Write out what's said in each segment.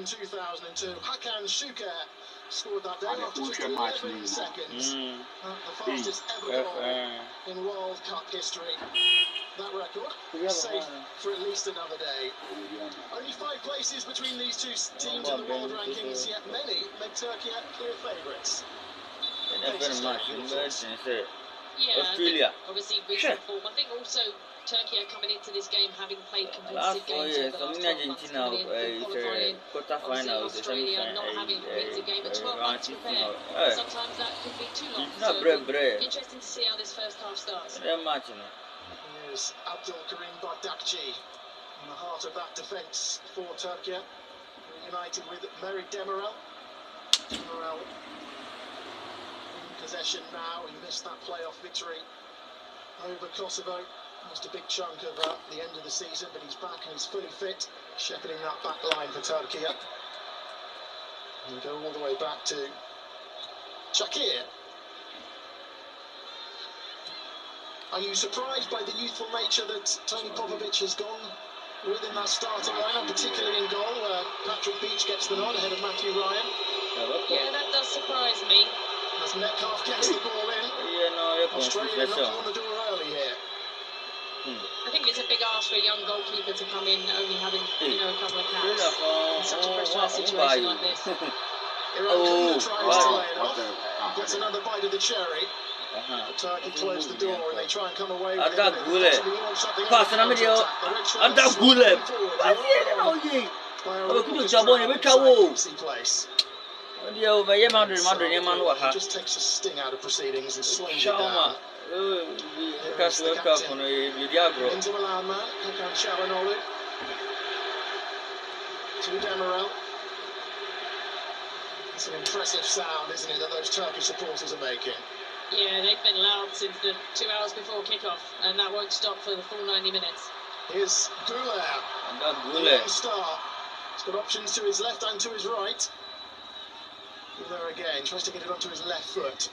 in 2002. Hakan Şüker scored that day after just 11 seconds. The fastest ever goal in World Cup history. That record safe for at least another day. Only 5 places between these two teams in the world rankings, yet many make Turkey clear favourites. Yeah, Australia. Obviously recent form. I think also Turkey are coming into this game having played competitive games over the last 12 months, coming in, qualifying. Obviously Australia not having completed a game, but 12 months to prepare. Sometimes that can be too long. So interesting to see how this first half starts. Here's Abdul Karim Bardakci in the heart of that defence for Turkey. Reunited with Meri Demiral. Demiral in possession now. He missed that playoff victory over Kosovo. Missed a big chunk of the end of the season, but he's back and he's fully fit, shepherding that back line for Turkey. And we go all the way back to Shakir. Are you surprised by the youthful nature that Tony Popovic has gone with in that starting lineup, particularly in goal, where Patrick Beach gets the nod ahead of Matthew Ryan? Yeah, that does surprise me. As Metcalf gets the ball in, Australia knocking on the door early here. I think it's a big ask for a young goalkeeper to come in, only having a couple of caps in such a pressurised situation like this. Iran tries to lay it off, gets another bite of the cherry. But Turkey close the door and they try and come away with it. He just takes a sting out of proceedings and slings it down. Here's the captain. Into Milan man, Hakan Çalhanoğlu. To Demiral. It's an impressive sound, isn't it, that those Turkish supporters are making? Yeah, they've been loud since the 2 hours before kickoff, and that won't stop for the full 90 minutes. Here's Güler, the young star. He's got options to his left and to his right. Güler again, tries to get it onto his left foot.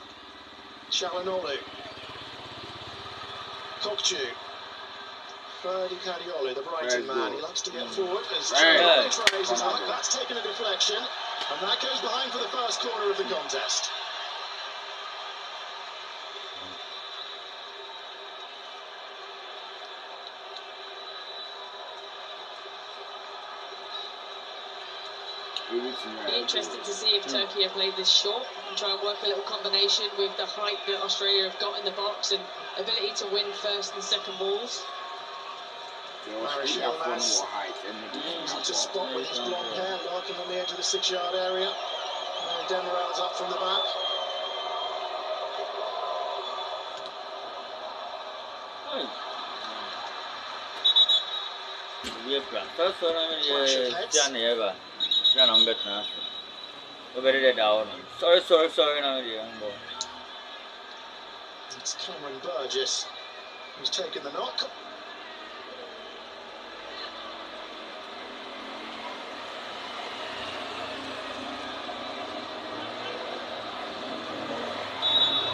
Çalhanoğlu. Kokcu. Ferdi Kadıoğlu, the Brighton man, he likes to get forward as Çalhanoğlu tries his luck. That's taken a deflection, and that goes behind for the first corner of the contest. Be interested to see if Turkey have played this short and try and work a little combination with the height that Australia have got in the box and ability to win first and second balls. Such a spot with his blonde hair lurking on the edge of the 6-yard area. Demiral's up from the back. Flash of heads. It's Cameron Burgess who's taken the knock.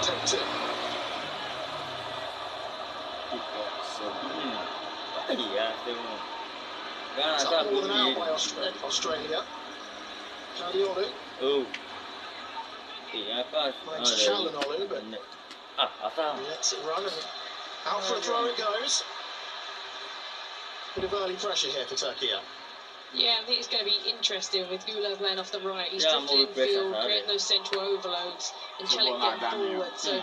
Take 2. It's up more than out by Australia. Kadıoğlu. Makes Çalhanoğlu, but lets it run and out for a throw it goes. Bit of early pressure here for Turkey. Yeah, I think it's going to be interesting with Güler playing off the right. He's drifted in field, creating those central overloads, and Çalhanoğlu getting forward. So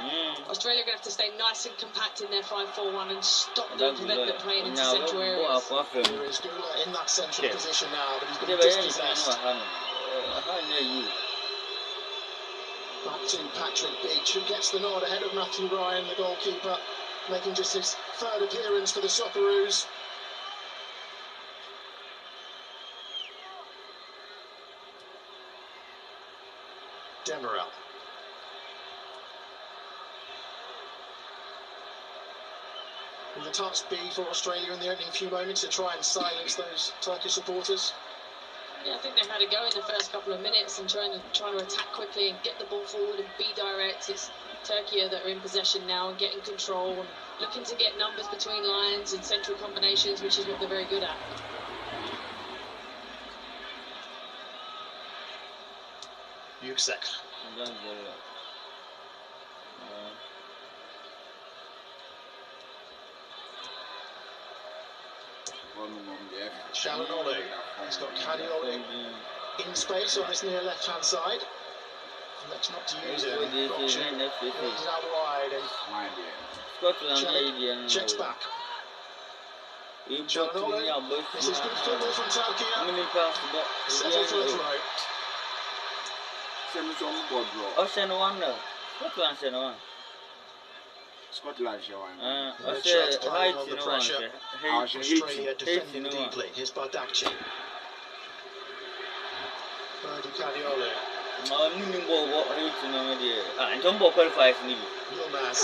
Australia are going to have to stay nice and compact in their 5-4-1 and stop them, prevent them playing into central areas. Here is Güler in that central position now, but he's been dispossessed. Back to Patrick Beach, who gets the nod ahead of Matthew Ryan, the goalkeeper, making just his 3rd appearance for the Socceroos. Demiral. Will the task be for Australia in the opening few moments to try and silence those Turkish supporters? Yeah, I think they've had a go in the first couple of minutes and trying to attack quickly and get the ball forward and be direct. It's Turkey that are in possession now and getting control and looking to get numbers between lines and central combinations, which is what they're very good at. Yüksek. Çalhanoğlu. He's got Kadiolu in space on this near left-hand side. Let's not to use him. He's out wide and checks back. Çalhanoğlu. This is good football from Turkiye. Settled for a throw. Scotland showing. Piling on the pressure. Australia defending deeply. Here's Bardakci. Kadiolu. Yilmaz.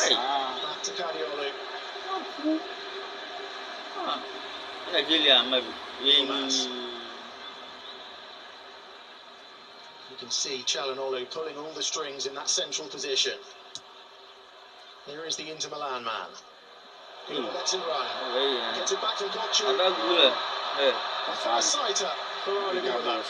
Back to Kadiolu. Yilmaz. You can see Çalhanoğlu pulling all the strings in that central position. Here is the Inter Milan man. He lets it run. Gets it back from Kochu. A far-sighter for Oliver.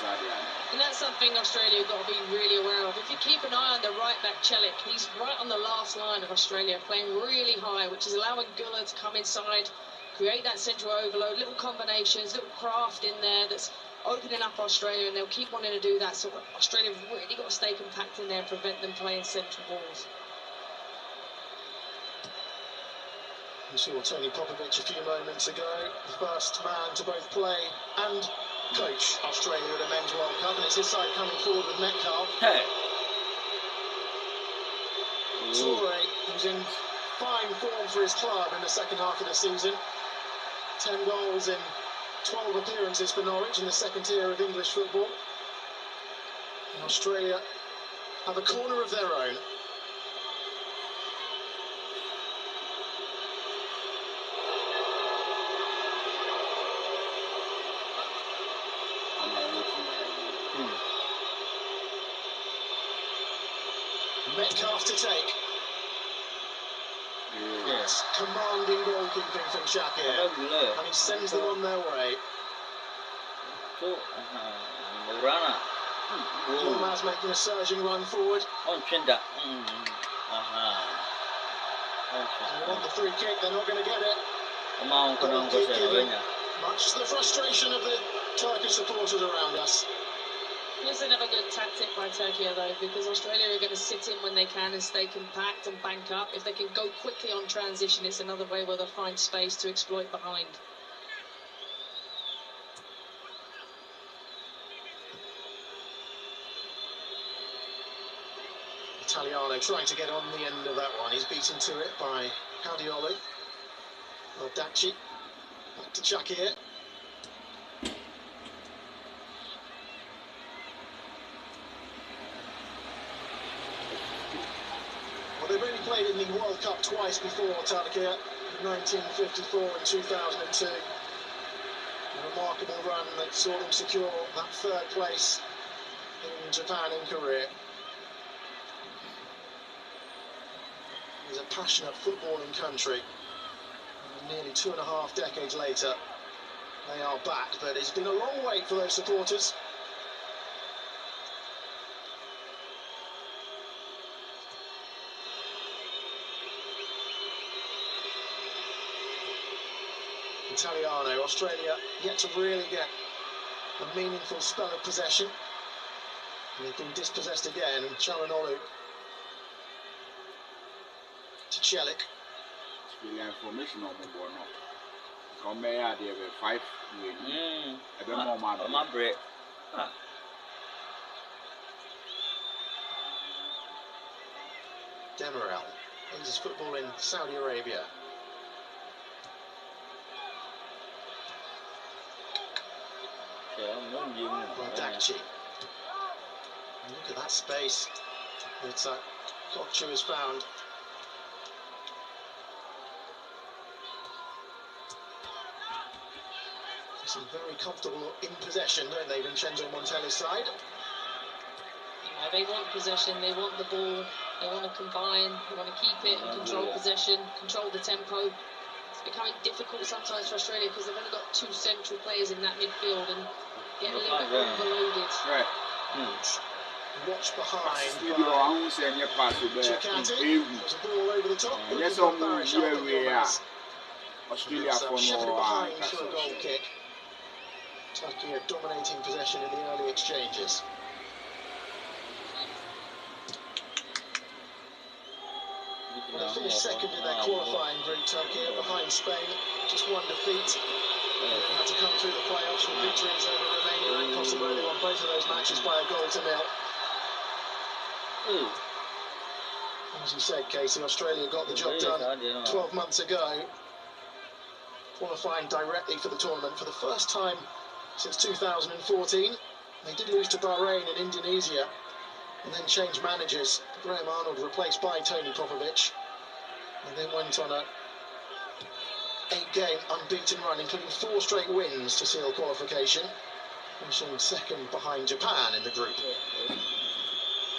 And that's something Australia have got to be really aware of. If you keep an eye on the right back Celik, he's right on the last line of Australia, playing really high, which is allowing Güler to come inside, create that central overload, little combinations, little craft in there that's opening up Australia, and they'll keep wanting to do that. So Australia have really got to stay compact in there and prevent them playing central balls. We saw Tony Popovic a few moments ago, the first man to both play and coach Australia at a Men's World Cup, and it's his side coming forward with Metcalf. Toure, who's in fine form for his club in the second half of the season. 10 goals in 12 appearances for Norwich in the second tier of English football. And Australia have a corner of their own. Metcalf to take. Yes, commanding goalkeeping from Shakir. And he sends them on their way. Yilmaz making a surging run forward. They want the free kick, they're not going to get it. Much to the frustration of the Turkish supporters around us. It's another good tactic by Turkey, though, because Australia are going to sit in when they can and stay compact and bank up. If they can go quickly on transition, it's another way where they'll find space to exploit behind. Italiano trying to get on the end of that one. He's beaten to it by Kadiolu. Bardakci. Back to Shakir. They've only played in the World Cup twice before, Turkiye, 1954 and 2002. A remarkable run that saw them secure that third place in Japan and Korea. It's a passionate footballing country. And nearly 2.5 decades later, they are back, but it's been a long wait for those supporters. Italiano, Australia yet to really get a meaningful spell of possession. And they've been dispossessed again, and Çalhanoğlu to Celik. Australian formation on the board now. Come here, they have 5 win. A bit more my break. Demirel enters football in Saudi Arabia. Bardakci. Look at that space that Kochu has found. They seem very comfortable in possession, don't they, Vincenzo Montella's side? Yeah, they want possession, they want the ball, they want to combine, they want to keep it and control possession, control the tempo. It's becoming difficult sometimes for Australia because they've only got 2 central players in that midfield and get a little bit overloaded. Watch behind. Australia There's a ball over the top. Australia Sheffield behind for a goal kick. Turkiye dominating possession in the early exchanges. Well, they finished second in their qualifying group, Turkiye, behind Spain, just one defeat. They had to come through the playoffs with victories over Romania and Kosovo. They won both of those matches by a 0-0. As you said, Casey, Australia got the job done 12 months ago, qualifying directly for the tournament for the first time since 2014. They did lose to Bahrain and Indonesia, and then changed managers. Graham Arnold replaced by Tony Popovic, and then went on a 8-game unbeaten run, including 4 straight wins to seal qualification, finishing second behind Japan in the group.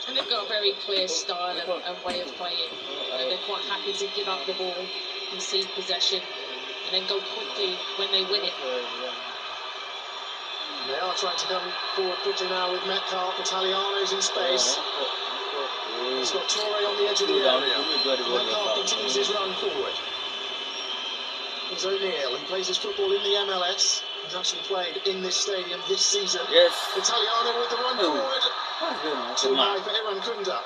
And they've got a very clear style and way of playing. They're quite happy to give up the ball, concede possession, and then go quickly when they win it. They are trying to come forward quickly now with Metcalf. Italiano's in space. He's got Torre on the edge of the area. Metcalf continues his run forward. Here's O'Neill, who plays his football in the MLS. He's actually played in this stadium this season. Yes. Italiano with the run forward. Too high for Iran Kunda.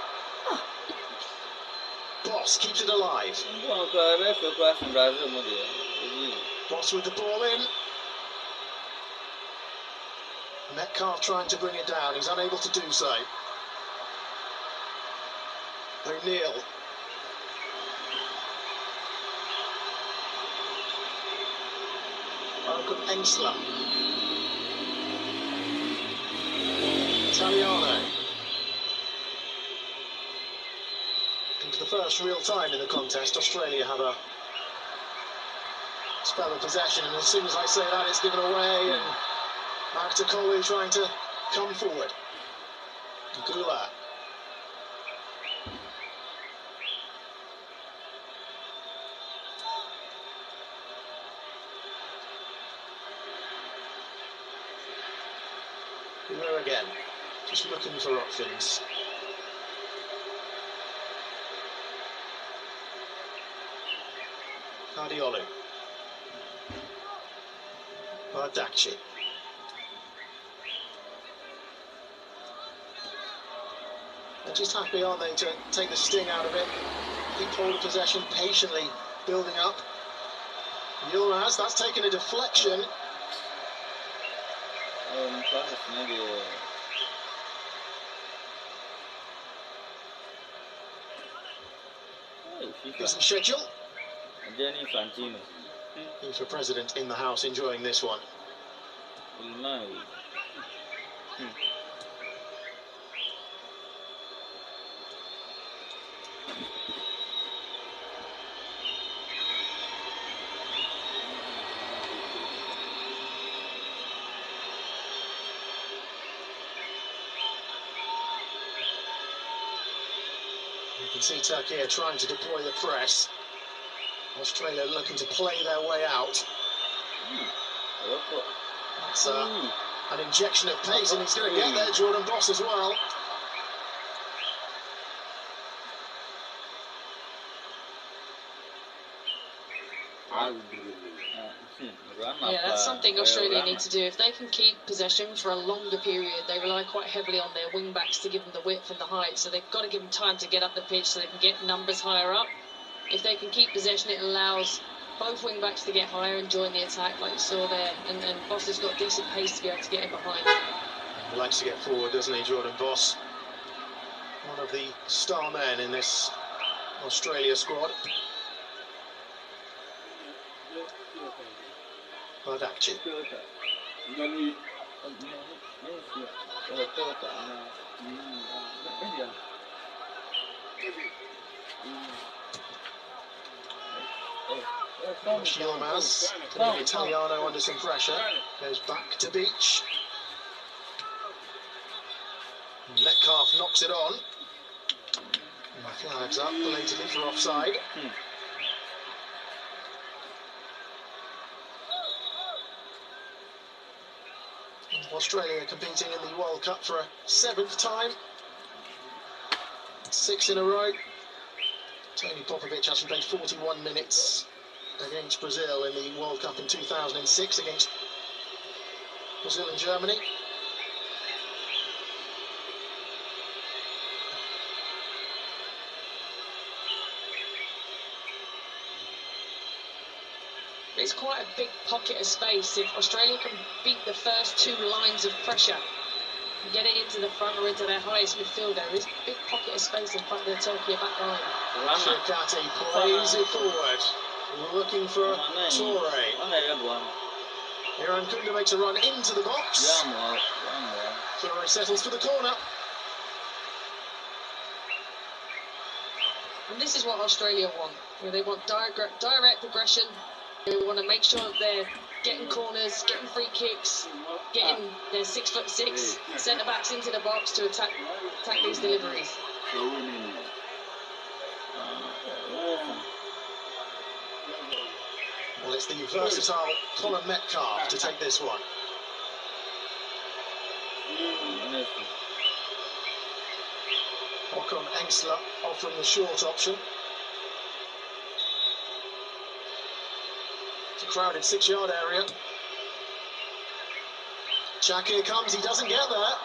Boss keeps it alive. Boss with the ball in. Metcalf trying to bring it down. He's unable to do so. O'Neill. Ensler. Italiano. And for the first real time in the contest, Australia have a spell of possession, and as soon as I say that, it's given away, and Mark Takolu trying to come forward. Gula. Gula again, just looking for options. Cardiolu. Bardakci. They're just happy, aren't they, to take the sting out of it. Keep hold of possession, patiently building up. Yilmaz, that's taken a deflection. Decent schedule. FIFA president in the house enjoying this one. You can see Turkiye trying to deploy the press. Australia looking to play their way out. That's an injection of pace, and he's going to get there, Jordan Boss, as well. Yeah, that's something Australia need to do. If they can keep possession for a longer period, they rely quite heavily on their wing-backs to give them the width and the height, so they've got to give them time to get up the pitch so they can get numbers higher up. If they can keep possession, it allows both wing-backs to get higher and join the attack, like you saw there, and Boss has got decent pace to be able to get in behind. He likes to get forward, doesn't he, Jordan Boss? One of the star men in this Australia squad. Bardakci. Yilmaz, Italiano under some pressure, goes back to Beach. Metcalf knocks it on. And flags up belatedly for offside. Australia competing in the World Cup for a 7th time. 6 in a row. Tony Popovic actually played 41 minutes against Brazil in the World Cup in 2006 against Brazil and Germany. It's quite a big pocket of space. If Australia can beat the first 2 lines of pressure, get it into the front or into their highest midfielder, there is a big pocket of space in front of the Turkiye back line. Shirkati plays it forward, looking for Toure. Iran Kunda makes a run into the box. Toure settles for the corner. And this is what Australia want. They want direct aggression. They want to make sure that they're getting corners, getting free kicks, getting their 6'6" centre backs into the box to attack these deliveries. Well, it's the versatile Colin Metcalf to take this one. Håkon Engsler offering the short option. It's a crowded 6-yard area. Shakir comes, he doesn't get there.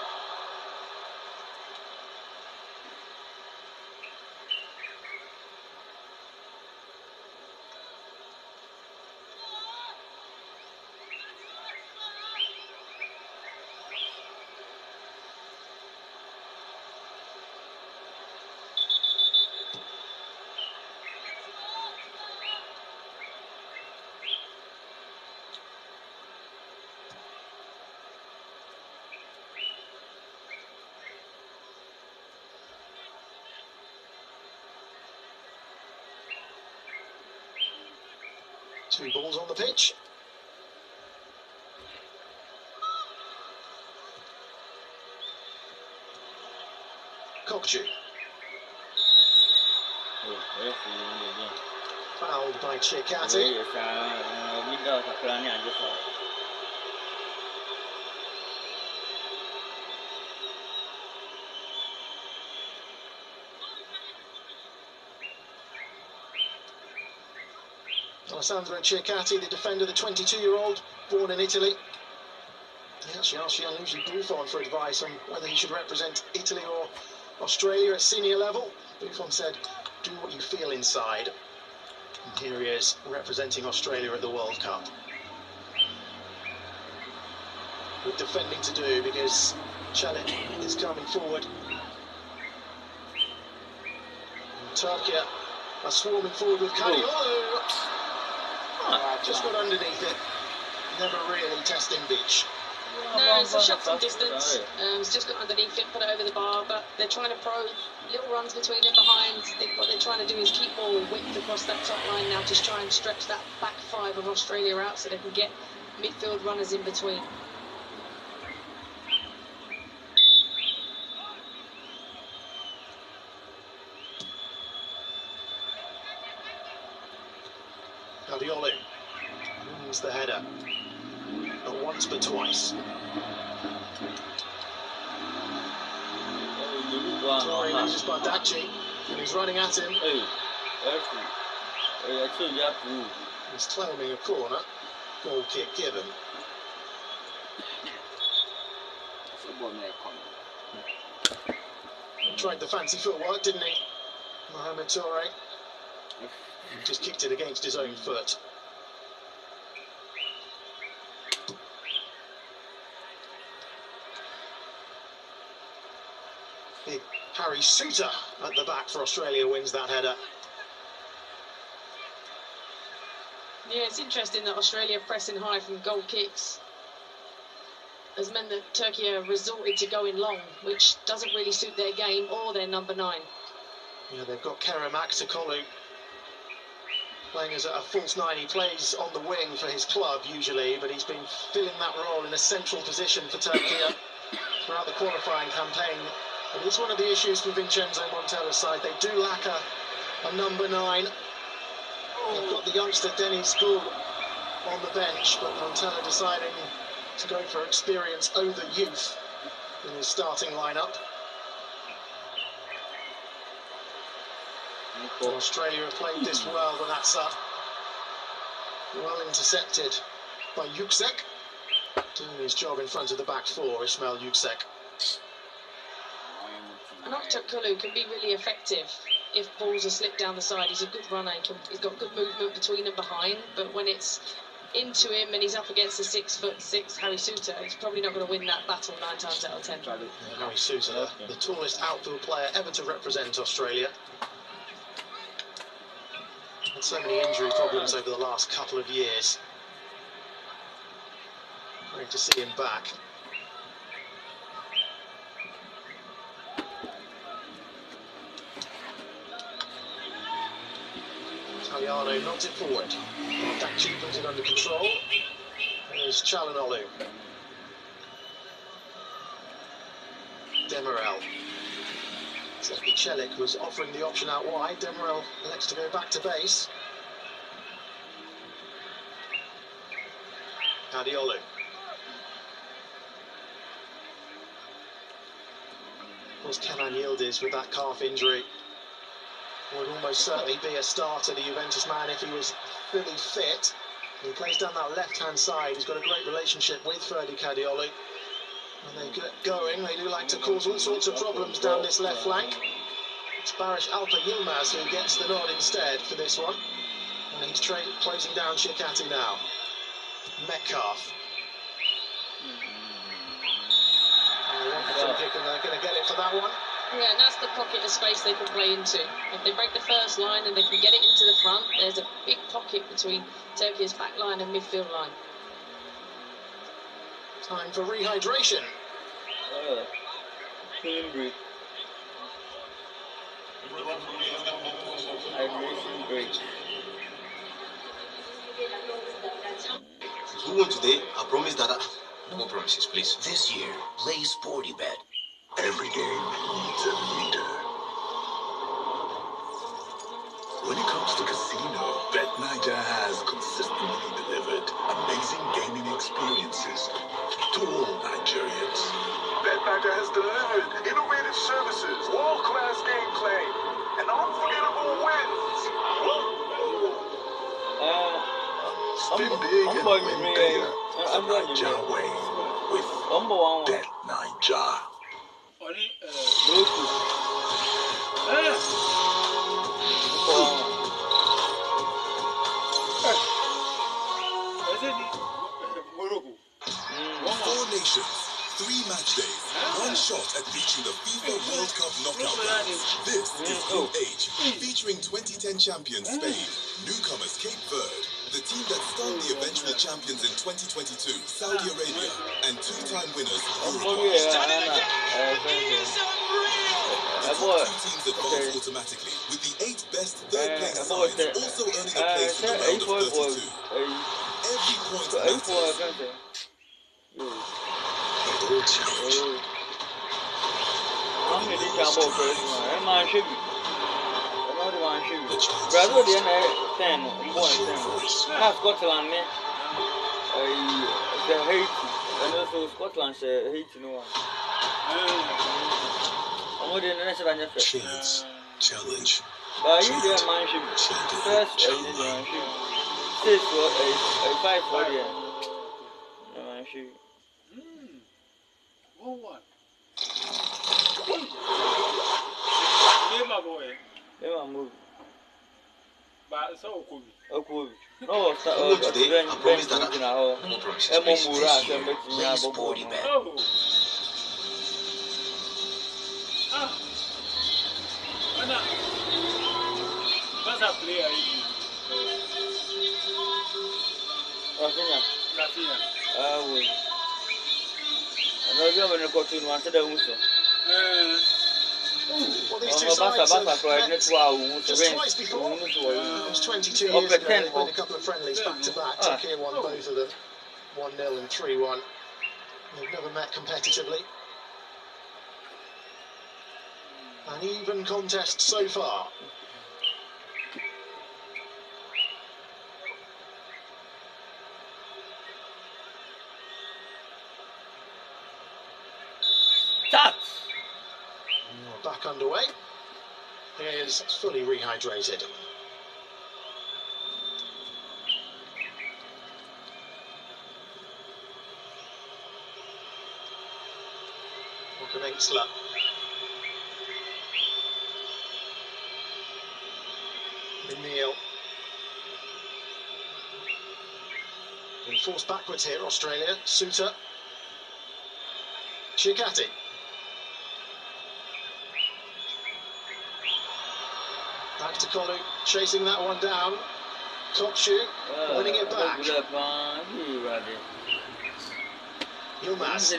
Two balls on the pitch. Kokchu. Fouled by Chikati. Alessandro Chikati, the defender, the 22-year-old, born in Italy. He actually asked Gianluigi Buffon for advice on whether he should represent Italy or Australia at senior level. Buffon said, do what you feel inside. And here he is, representing Australia at the World Cup. With defending to do, because Celik is coming forward. And Turkiye are swarming forward with Kadiolu. Just got underneath it, never really testing beach. No, it's a shot from distance. It's just got underneath it, put it over the bar, but they're trying to probe little runs between and behind. What they're trying to do is keep more width across that top line now, just try and stretch that back 5 of Australia out so they can get midfield runners in between. Kadiolu wins the header, not once but twice. Toure loses Bardacci, and he's running at him. He's claiming a corner, goal kick given. He tried the fancy footwork, didn't he, Mohamed Toure? He just kicked it against his own foot. Big Harry Souttar at the back for Australia wins that header. Yeah, it's interesting that Australia pressing high from goal kicks has meant that Turkey resorted to going long, which doesn't really suit their game or their number 9. Yeah, they've got Kerem Aktürkoğlu playing as a false 9. He plays on the wing for his club usually, but he's been filling that role in a central position for Turkey throughout the qualifying campaign. And it's one of the issues for Vincenzo Montella's side. They do lack a number 9. They've got the youngster Deniz Gül on the bench, but Montella deciding to go for experience over youth in his starting lineup. Australia have played this well, but that's well intercepted by Yüksek. Doing his job in front of the back four, Ismail Yüksek. And Kulu can be really effective if balls are slipped down the side. He's a good runner. He's got good movement between and behind. But when it's into him and he's up against a 6'6" Harry Souttar, he's probably not going to win that battle 9 times out of 10. Harry Souttar, the tallest outfield player ever to represent Australia. Had so many injury problems over the last couple of years. Great to see him back. Italiano knocks it forward. Dachi puts it under control. There's Çalhanoğlu. Demirel. Zeki Çelik was offering the option out wide. Demirel elects to go back to base. Adiolu. Of course, Kenan Yildiz with that calf injury would almost certainly be a starter, the Juventus man, if he was fully fit. He plays down that left-hand side. He's got a great relationship with Ferdi Kadiolu. When they get going, they do like to cause all sorts of problems down this left flank. It's Barış Alper Yilmaz who gets the nod instead for this one. And he's closing down Şikati now. Metcalf. Kick, and they're going to get it for that one. Yeah, and that's the pocket of space they can play into. If they break the first line and they can get it into the front, there's a big pocket between Turkey's back line and midfield line. Time for rehydration. Clean break. Hydration break. If we won today, I promise that no promises, please. This year, play Sportybet. Every game needs a leader. When it comes to casino, BetNiger has consistently delivered amazing gaming experiences to all Nigerians. BetNiger has delivered innovative services, world-class gameplay, and unforgettable wins. Spin big and win bigger the Niger way with BetNiger. Four nations, 3 match days, 1 shot at reaching the FIFA World Cup knockout rounds. This is Group H, featuring 2010 champions Spain, newcomers Cape Verde, the team that stunned the eventual champions in 2022, Saudi Arabia, and 2-time winners Uruguay. The top 2 teams advance automatically, with the 8 best third-place sides also earning a place in the round of 32. Every point matters. A bold challenge. Chance, challenge. No, today, I promise that no promises, please. This year, play Sportybet. Well, these two sides have met just twice before. It was 22 years ago. They played a couple of friendlies back to back. Turkiye won both of them, 1-0 and 3-1. They've never met competitively. An even contest so far. Start. Back underway. is fully rehydrated. Peninsula. Neil. Being forced backwards here, Australia. Suter. Chikati. Back to Kolu, chasing that one down. Kopchu, winning it back. Yilmaz.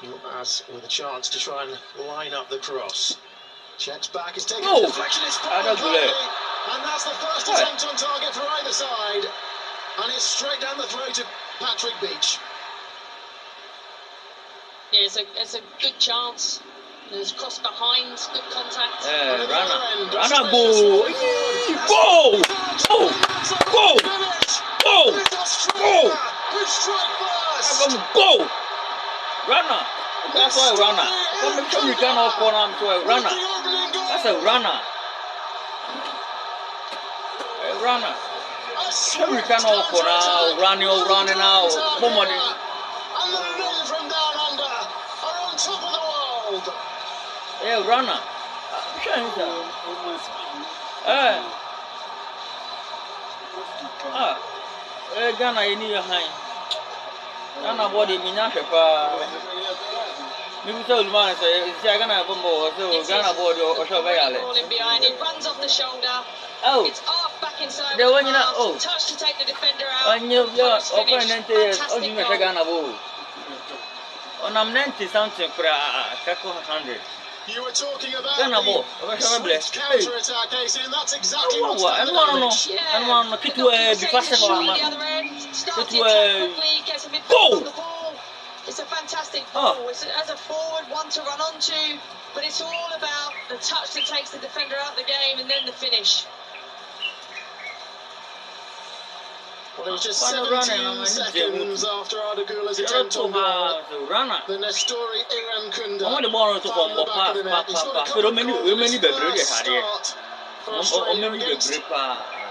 Yilmaz with a chance to try and line up the cross. Checks back, it's taken a deflection, it's fallen clearly. And that's the first attempt on target for either side. And it's straight down the throat of Patrick Beach. Yeah, it's a good chance. There's cross behind, good contact. Rana goal! Goal! Goal! Goal! Goal! Goal! Goal! Rana! That's why Rana. Come you cannot corner him to a runner. That's a runner. A runner. Come you cannot corner, running out. Somebody. And the men from down under are on top of the world. Yeah, runner. Ghana, you need a hand. Ghana body, me not maybe so man say, Ghana bombo, so Ghana body or so falling behind, it runs off the shoulder. Oh, it's off back inside. The one you know, oh, touch to take the defender out. And you're opponent is, oh, you make a Ghana ball. On I'm 90 something for a 100. You were talking about Ghana ball, swift counter-attack, AC, and that's exactly what's done. And one no, and one no, keep to be faster for a man. Go! It's a fantastic ball. It's as a forward, one to run onto, but it's all about the touch that takes the defender out of the game and then the finish. Well, it was just 17 seconds after Ardagula's attempt on goal. The Nestori Irankunda found the back of the net. He's got a couple of goals in his first start for Australia against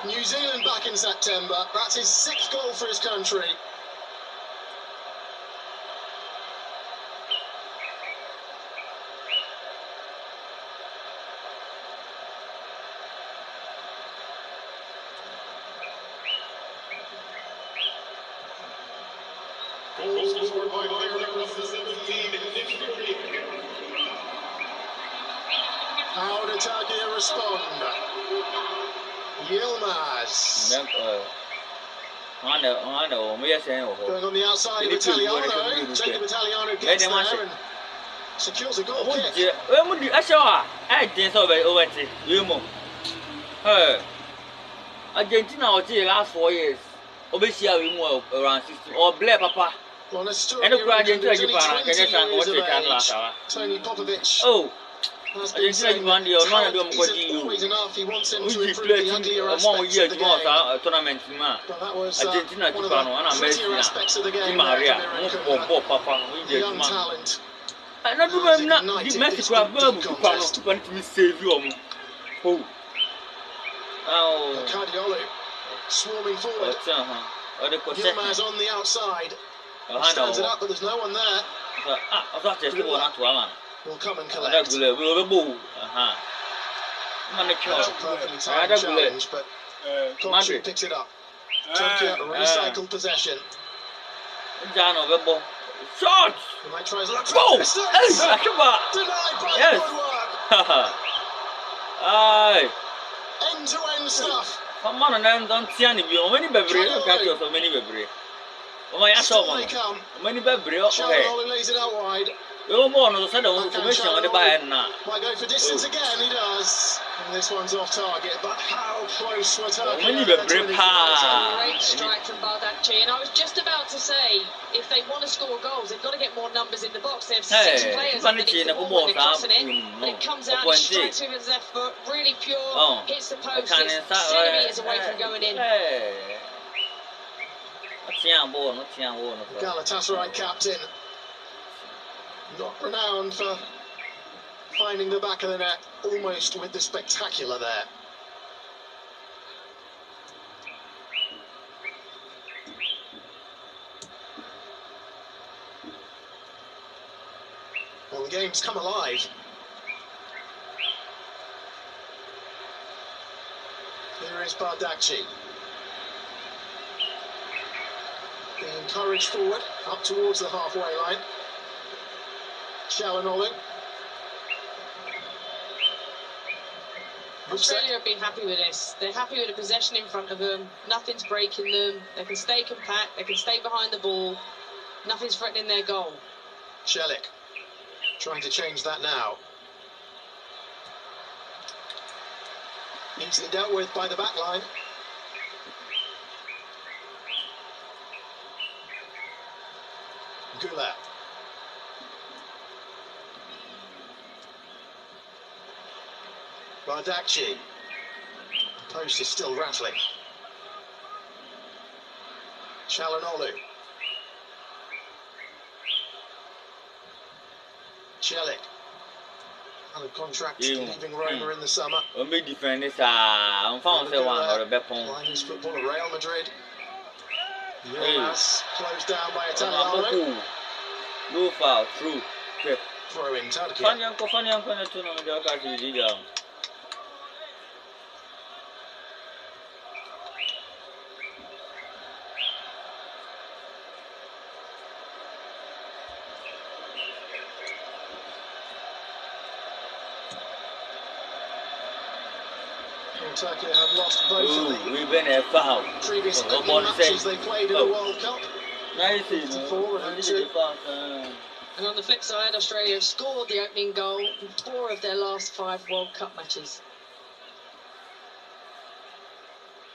New Zealand back in September. That's his 6th goal for his country. How did Turkiye respond? Yilmaz. Going on the outside of Italiano. Jacob Italiano gets there and secures a goal kick. Argentina was the last 4 years. Obviously, we move around 60 or black papa. Well, And the Argentina Tony Popovic. Oh, Argentina one day or none of them got you. He wants him to improve the uglier aspects of the game. Tournament, But that was Argentina one of the prettier aspects of the game. Young talent. And I do not the Mexico to save you. Oh, Cardiolo swarming forward. Yilmaz on the outside. Stands it up, but there's no one there. Will come and collect. Perfectly timed challenge, but Kopchu picks it up. Turkiye recycled possession. Shot! He might try his luck. Go! Denied by Yes. woodwork. Aye. End-to-end stuff. Come on, and don't see any view. Many baby, so many baby. Oh, my ass, Come. many baby. Charles lays it out wide. We won't go on the side of information on the buy now. Might go for distance again, he does. And this one's off target, but how close were Turkiye? Great strike from Bardakci, and I was just about to say, if they want to score goals, they've got to get more numbers in the box. They have 6 players underneath the ball when they're crossing it, but it comes out and strikes with his left foot, really pure, hits the post, it's centimetres away from going in. Galatasaray captain. Not renowned for finding the back of the net, almost with the spectacular there. Well, the game's come alive. Here is Bardakci. Being encouraged forward, up towards the halfway line. Çalhanoğlu. Australia have been happy with this. They're happy with the possession in front of them. Nothing's breaking them. They can stay compact. They can stay behind the ball. Nothing's threatening their goal. Çelik trying to change that now. Easily dealt with by the back line. Gula. Bardakci. Post is still rattling. Çalhanoğlu. Çelik. Out of contract, leaving Roma in the summer. Omi defend this. I'm found say one or a bepon. Lions football at Real Madrid. Yilmaz closed down by Italiano. No foul, true. Throw in Turkiye. Funny uncle, to know the occasion. Turkey have lost both of the we've been a foul. previous matches they played in the World Cup. Nice, 4 and 2. And on the flip side, Australia have scored the opening goal in 4 of their last 5 World Cup matches.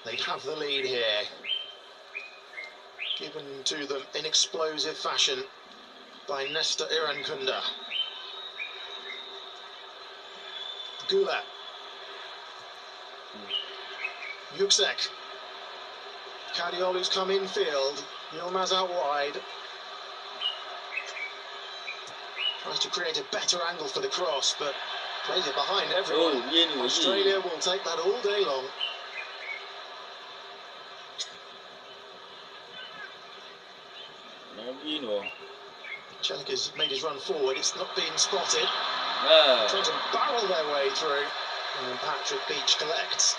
They'd have the lead here. Given to them in explosive fashion by Nestor Irankunda. Gula. Yüksek. Kadiolu's come infield. Yilmaz out wide. Tries to create a better angle for the cross, but plays it behind everyone. Australia will take that all day long. Çelik has made his run forward. It's not being spotted. Trying to barrel their way through. And Patrick Beach collects.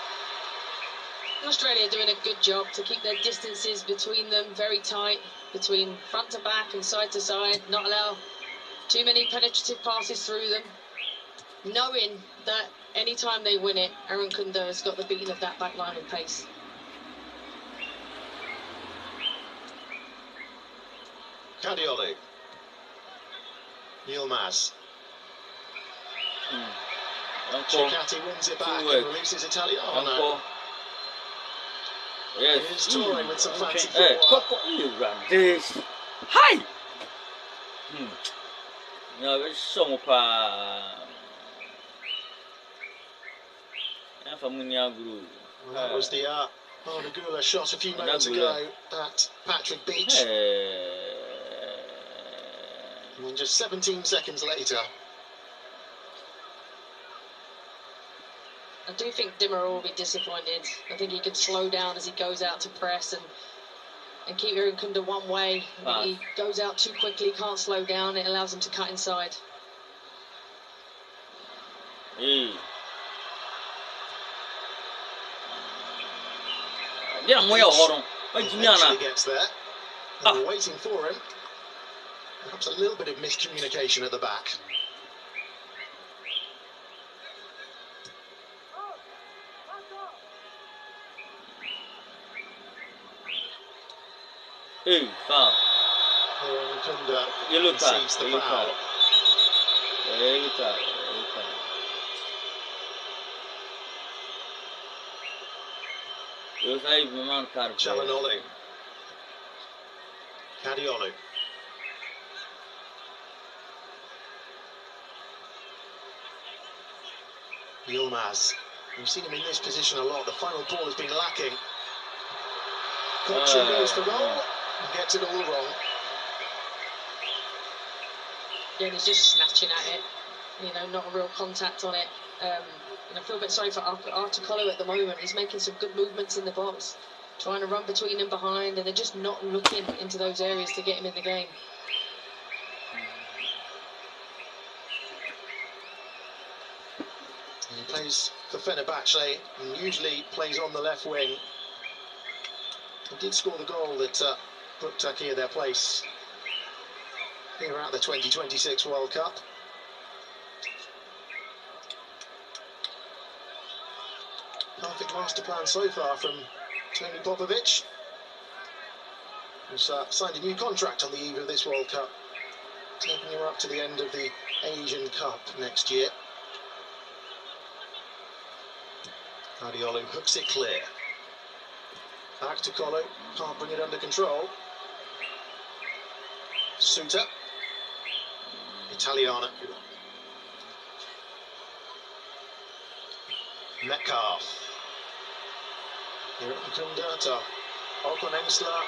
Australia are doing a good job to keep their distances between them very tight, between front to back and side to side, not allow too many penetrative passes through them, knowing that any time they win it, Irankunda has got the beating of that back line in pace. Kadiolu. Yilmaz. Cicatti wins it back and releases Italiano. Yes. He is touring with some fancy footwork. This. Hi! No, it's so much. That was the Gula shot a few moments ago at Patrick Beach. And just 17 seconds later. I do think Dimmer will be disappointed. I think he can slow down as he goes out to press and keep Irankunda one way. I think he goes out too quickly, can't slow down. It allows him to cut inside. Eventually gets there. And we're waiting for him. Perhaps a little bit of miscommunication at the back. Foul. Irankunda Yellow card. concedes the foul. Yellow card. Çalhanoğlu. Kadiolu. Yilmaz. We've seen him in this position a lot. The final ball has been lacking. Koçu goes for goal and gets it all wrong. Again, he's just snatching at it. You know, not a real contact on it. And I feel a bit sorry for Articolo at the moment. He's making some good movements in the box, trying to run between and behind, and they're just not looking into those areas to get him in the game. He plays for Fenerbahce and usually plays on the left wing. He did score the goal that put Turkiye their place here at the 2026 World Cup. Perfect master plan so far from Tony Popovic, who's signed a new contract on the eve of this World Cup, taking him up to the end of the Asian Cup next year. Guardiola hooks it clear. Back to Colo, can't bring it under control. Suter. Italiano. Metcalf. Here at Kunda to Ocon Engsler.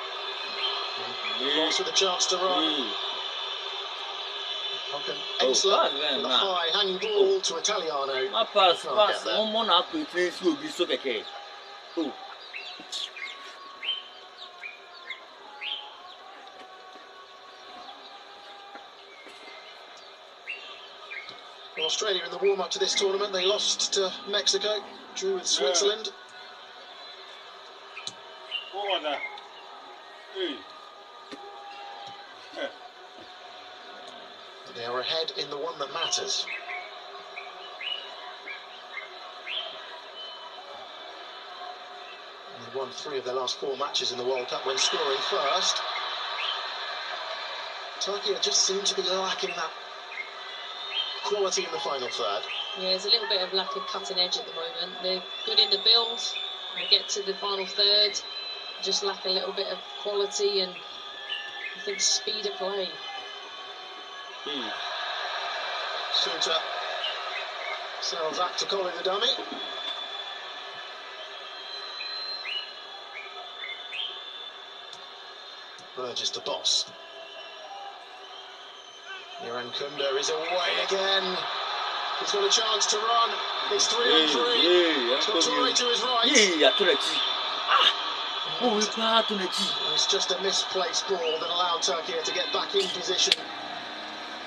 Cross with a chance to run. Ocon Engsler with a high hanging ball to Italiano. My pass, one more now, please, will be so okay. Australia in the warm-up to this tournament, they lost to Mexico, drew with Switzerland. But they are ahead in the one that matters. And they won 3 of their last 4 matches in the World Cup when scoring first. Turkey just seem to be lacking that quality in the final third. Yeah, there's a little bit of lack of cutting edge at the moment. They're good in the build, they get to the final third, just lack a little bit of quality and I think speed of play. Suter sells back to Colin the dummy. Burgess to Boss. Iran Kunda is away again. He's got a chance to run. It's 3 on 3. He's got Toure to his right. It's just a misplaced ball that allowed Turkey to get back in position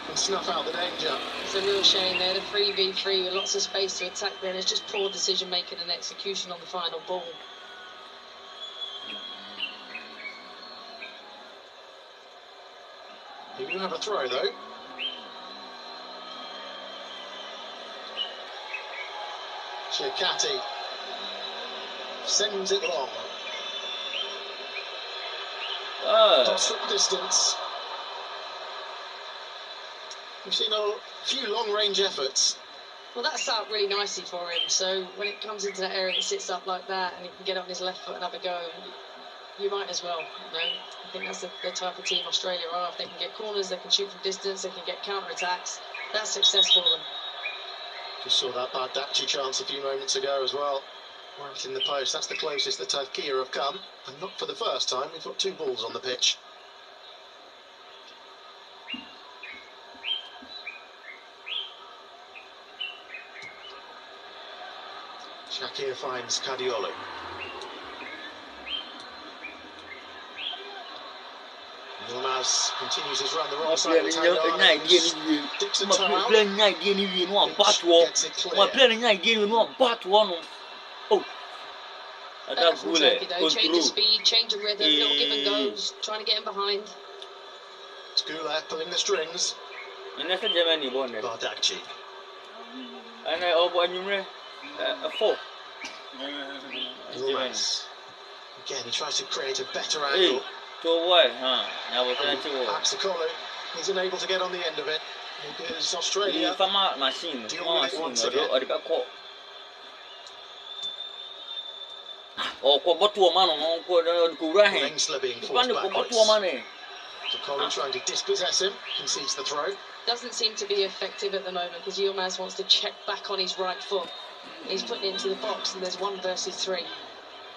and snuff out the danger. It's a real shame there, the 3v3 with lots of space to attack there. It's just poor decision making and execution on the final ball. He will have a throw though. Chikati sends it long. Toss from distance. We've seen a few long-range efforts. Well, that set up really nicely for him. So when it comes into that area and sits up like that, and he can get on his left foot and have a go, you might as well. You know, I think that's the type of team Australia are. If they can get corners, they can shoot from distance, they can get counter-attacks. That's success for them. Just saw that Bardakci chance a few moments ago as well. Right in the post. That's the closest that Turkiye have come. And not for the first time. We've got 2 balls on the pitch. Shakir finds Guardiola. Yilmaz continues his run the wrong side of the Dixon gets it clear. From Turkey though, change of speed, change of rhythm, little give and goes, trying to get him behind. It's Gula pulling the strings. Bardakci. Yilmaz. Again, he tries to create a better angle. Axakolu, he's unable to get on the end of it because Australia deal with it once again. Engsler being forced backwards. Colin trying to dispossess him, concedes the throw. Doesn't seem to be effective at the moment because Yilmaz wants to check back on his right foot. He's putting it into the box and there's 1 versus 3.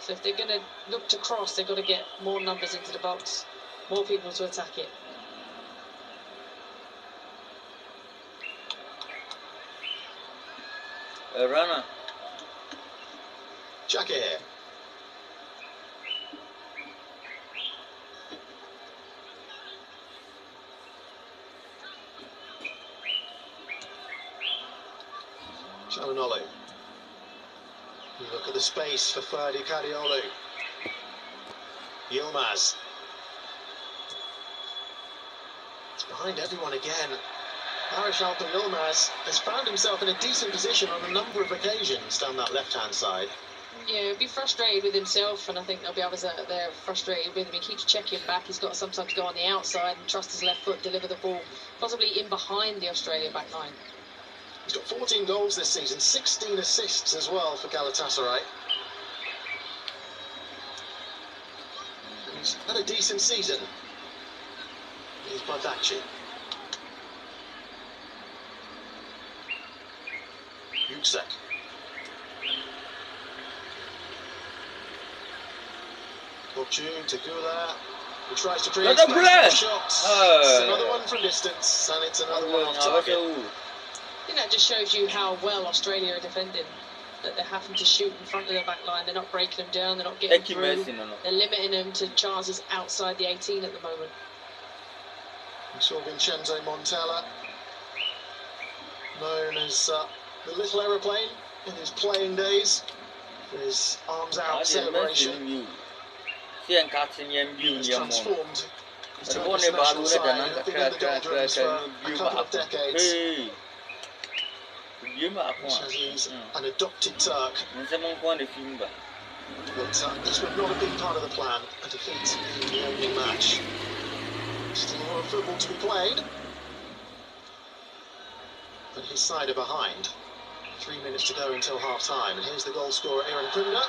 So if they're going to look to cross, they've got to get more numbers into the box, more people to attack it. A runner. Turkiye. Çalhanoğlu. You look at the space for Ferdi Kadiolu. Yilmaz. It's behind everyone again. Barış Alper Yilmaz has found himself in a decent position on a number of occasions down that left-hand side. Yeah, he'll be frustrated with himself, and I think there'll be others out there frustrated with him. He keeps checking back. He's got to sometimes go on the outside and trust his left foot, deliver the ball, possibly in behind the Australia back line. He's got 14 goals this season, 16 assists as well for Galatasaray. He's had a decent season. Here's Bardakci. Yüksek. Koçu to Gula. He tries to create space for the shot. It's another one from distance, and it's another one off target. I think that just shows you how well Australia are defending. That they're having to shoot in front of their back line. They're not breaking them down. They're not getting through. They're limiting them to chances outside the 18 at the moment. We saw Vincenzo Montella, known as the little aeroplane in his playing days, for his arms out celebration. He's transformed the Turkish national side, who have been in the doldrums for a couple of decades. He's an adopted Turk. But this would not have been part of the plan, a defeat in the opening match. Still more football to be played. But his side are behind. 3 minutes to go until half-time. And here's the goal scorer, Eren Kunda,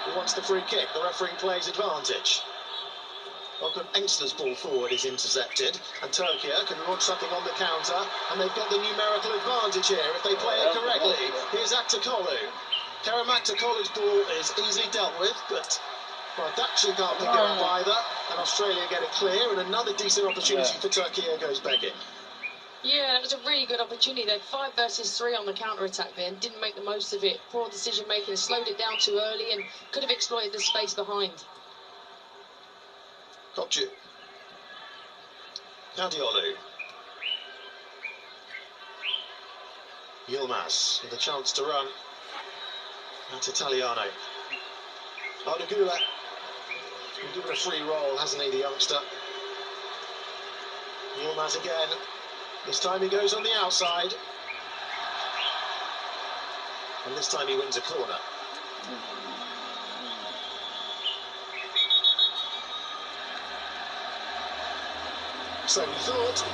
who wants the free kick. The referee plays advantage. Volkan Engster's ball forward is intercepted, and Turkiye can launch something on the counter, and they've got the numerical advantage here if they play it correctly. Here's Aktokolu. Kerem Aktokolu's ball is easily dealt with, but Bardakci can't pick it up either, and Australia get it clear, and another decent opportunity for Turkiye goes begging. Yeah, it was a really good opportunity. They had 5 versus 3 on the counter-attack there and didn't make the most of it. Poor decision-making, slowed it down too early and could have exploited the space behind. Koçu. Kadiolu. Yilmaz with a chance to run. That's Italiano. Ardagula. He's given a free roll, hasn't he, the youngster? Yilmaz again. This time he goes on the outside. And this time he wins a corner. So we thought.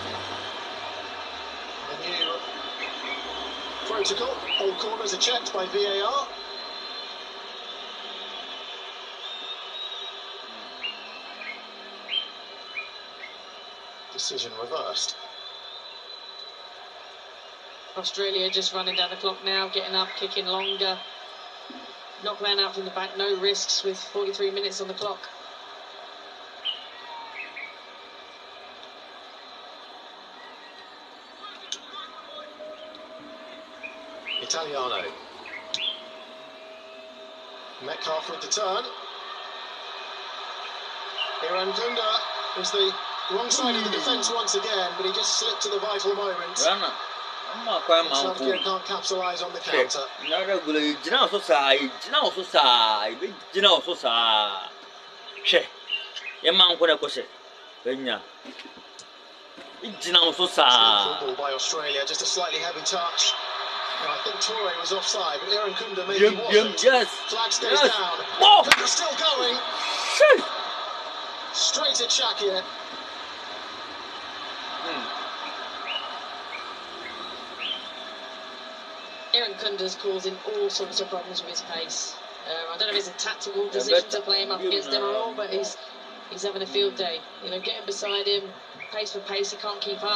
The new protocol. All corners are checked by VAR. Decision reversed. Australia just running down the clock now, getting up, kicking longer. Not playing out from the back, no risks with 43 minutes on the clock. Italiano. Metcalf with the turn. Eren Kunda is the wrong side of the defence once again, but he just slipped to the vital moment. Turkiye can't capitalise on the counter. Football by Australia, just a slightly heavy touch. And I think Toure was offside, but Eren Kunda maybe wasn't. Flag stays down. Kunda's still going. Straight to Turkiye. Eren Kunda's causing all sorts of problems with his pace. I don't know if it's a tactical decision to play him up against Demirel, but he's having a field day. You know, getting beside him, pace for pace, he can't keep up.